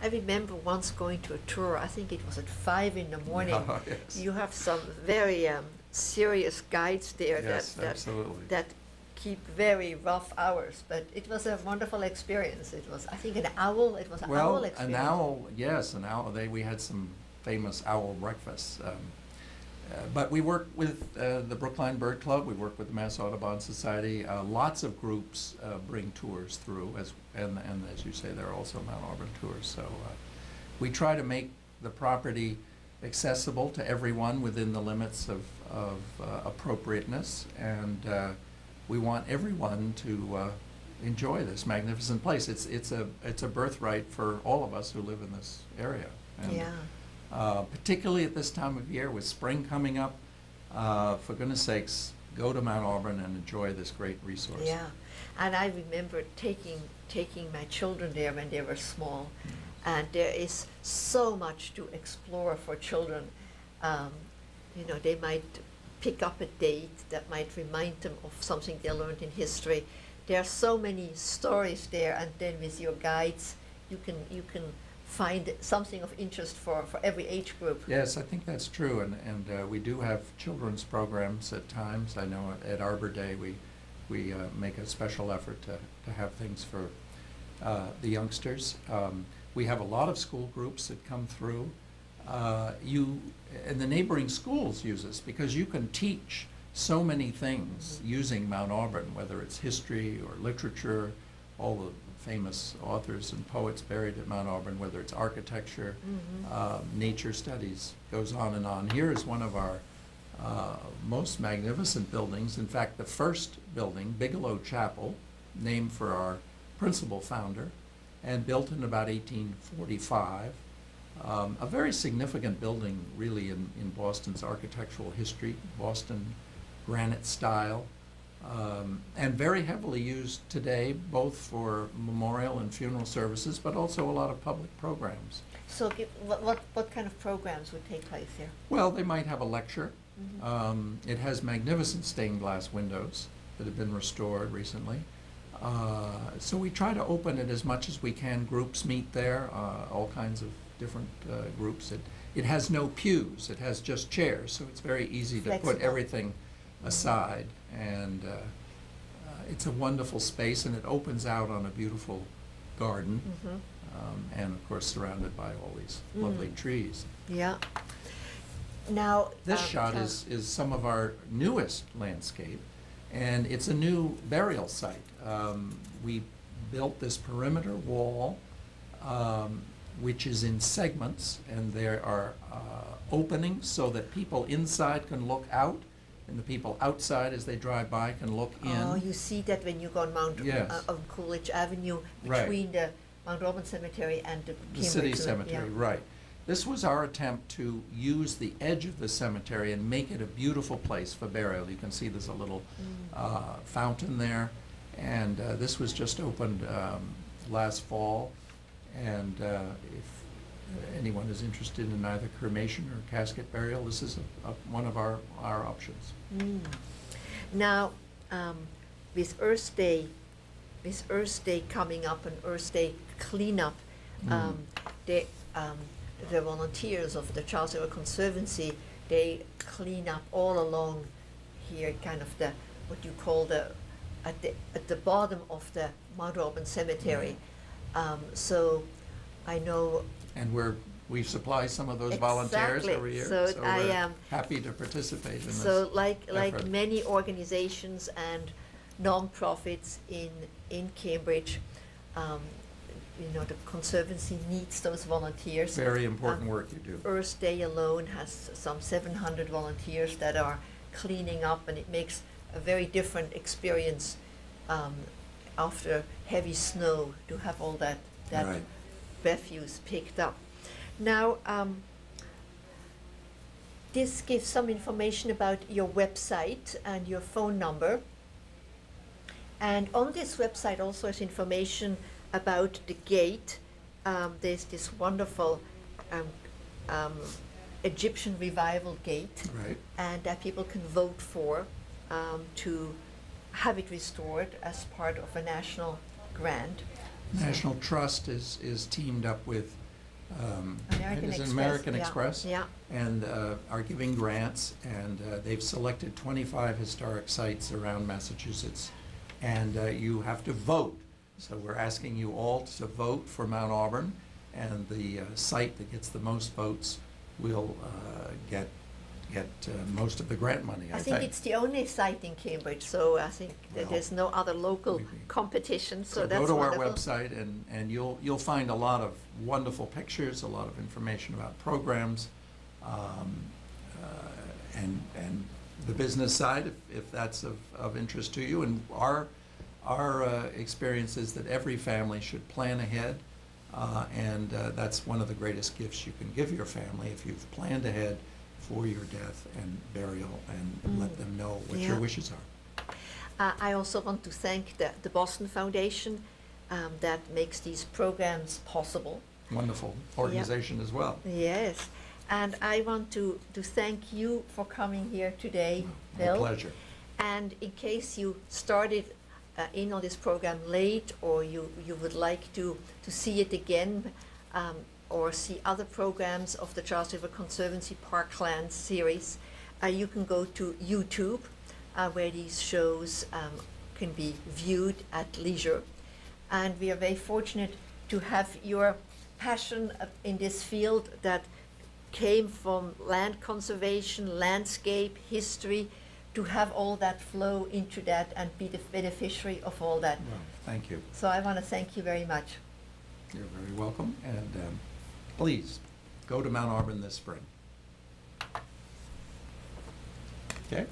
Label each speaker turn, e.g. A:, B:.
A: I remember once going to a tour, I think it was at 5 in the morning.
B: Oh, yes.
A: You have some very serious guides there
B: Yes, absolutely.
A: that keep very rough hours, but it was a wonderful experience. It was, I think, an owl. It was an owl experience.
B: An owl, yes, an owl. We had some famous owl breakfasts. But we work with the Brookline Bird Club. We work with the Mass Audubon Society. Lots of groups bring tours through, and as you say, there are also Mount Auburn tours. So we try to make the property accessible to everyone within the limits of appropriateness, and we want everyone to enjoy this magnificent place. It's a birthright for all of us who live in this area. And,
A: yeah.
B: Particularly at this time of year with spring coming up, for goodness sakes, go to Mount Auburn and enjoy this great resource.
A: Yeah, and I remember taking my children there when they were small, and there is so much to explore for children. You know, they might pick up a date that might remind them of something they learned in history. There are so many stories there, and then with your guides, you can find something of interest for every age group.
B: Yes, I think that's true, and we do have children's programs at times. I know at Arbor Day we make a special effort to have things for the youngsters. We have a lot of school groups that come through. And the neighboring schools use this because you can teach so many things using Mount Auburn, whether it's history or literature, all the famous authors and poets buried at Mount Auburn, whether it's architecture, nature studies, goes on and on. Here is one of our most magnificent buildings. In fact, the first building, Bigelow Chapel, named for our principal founder, and built in about 1845. A very significant building, really, in Boston's architectural history, Boston granite style, and very heavily used today, both for memorial and funeral services, but also a lot of public programs.
A: So what kind of programs would take place here?
B: Well, they might have a lecture. It has magnificent stained glass windows that have been restored recently. So we try to open it as much as we can. Groups meet there, all kinds of different groups. It has no pews, it has just chairs, so it's very easy to put everything aside, and it's a wonderful space, and it opens out on a beautiful garden, and of course surrounded by all these lovely trees.
A: Yeah. Now
B: this shot is some of our newest landscape, and it's a new burial site. We built this perimeter wall, which is in segments, and there are openings so that people inside can look out, and the people outside, as they drive by, can look in.
A: Oh, you see that when you go on on Coolidge Avenue, between the Mount Auburn Cemetery and the
B: City Cemetery, right. This was our attempt to use the edge of the cemetery and make it a beautiful place for burial. You can see there's a little fountain there, and this was just opened last fall. And if anyone is interested in either cremation or casket burial, this is one of our options.
A: Now, with Earth Day coming up and Earth Day cleanup, the volunteers of the Charles River Conservancy, they clean up all along here, kind of what you call at the bottom of the Mount Auburn Cemetery. So I know. And
B: we supply some of those volunteers every year, so I am happy to participate in this.
A: So like many organizations and non-profits in Cambridge, you know, the Conservancy needs those volunteers.
B: Very important work you do.
A: Earth Day alone has some 700 volunteers that are cleaning up, and it makes a very different experience after heavy snow to have all that refuse picked up. Now, this gives some information about your website and your phone number. And on this website also is information about the gate. There's this wonderful Egyptian revival gate, and that people can vote for to have it restored as part of a national grant.
B: National Trust is teamed up with
A: American
B: is it
A: Express,
B: American
A: yeah,
B: Express?
A: yeah.
B: And are giving grants, and they've selected 25 historic sites around Massachusetts, and you have to vote. So we're asking you all to vote for Mount Auburn, and the site that gets the most votes will get most of the grant money, I think.
A: I think it's the only site in Cambridge, so I think that there's no other local
B: maybe.
A: competition, so
B: So
A: that's
B: go to
A: wonderful.
B: our website, and you'll find a lot of wonderful pictures, a lot of information about programs, and the business side, if that's of interest to you. And our experience is that every family should plan ahead, and that's one of the greatest gifts you can give your family, if you've planned ahead for your death and burial, and let them know what your wishes are.
A: I also want to thank the Boston Foundation that makes these programs possible.
B: Wonderful organization as well.
A: Yes, and I want to thank you for coming here today, Bill.
B: My pleasure.
A: And in case you started in on this program late, or you would like to see it again, or see other programs of the Charles River Conservancy Parklands series, you can go to YouTube, where these shows can be viewed at leisure. And we are very fortunate to have your passion in this field that came from land conservation, landscape, history, to have all that flow into that and be the beneficiary of all that.
B: Well, thank you.
A: So I want to thank you very much.
B: You're very welcome, and please go to Mount Auburn this spring. Okay?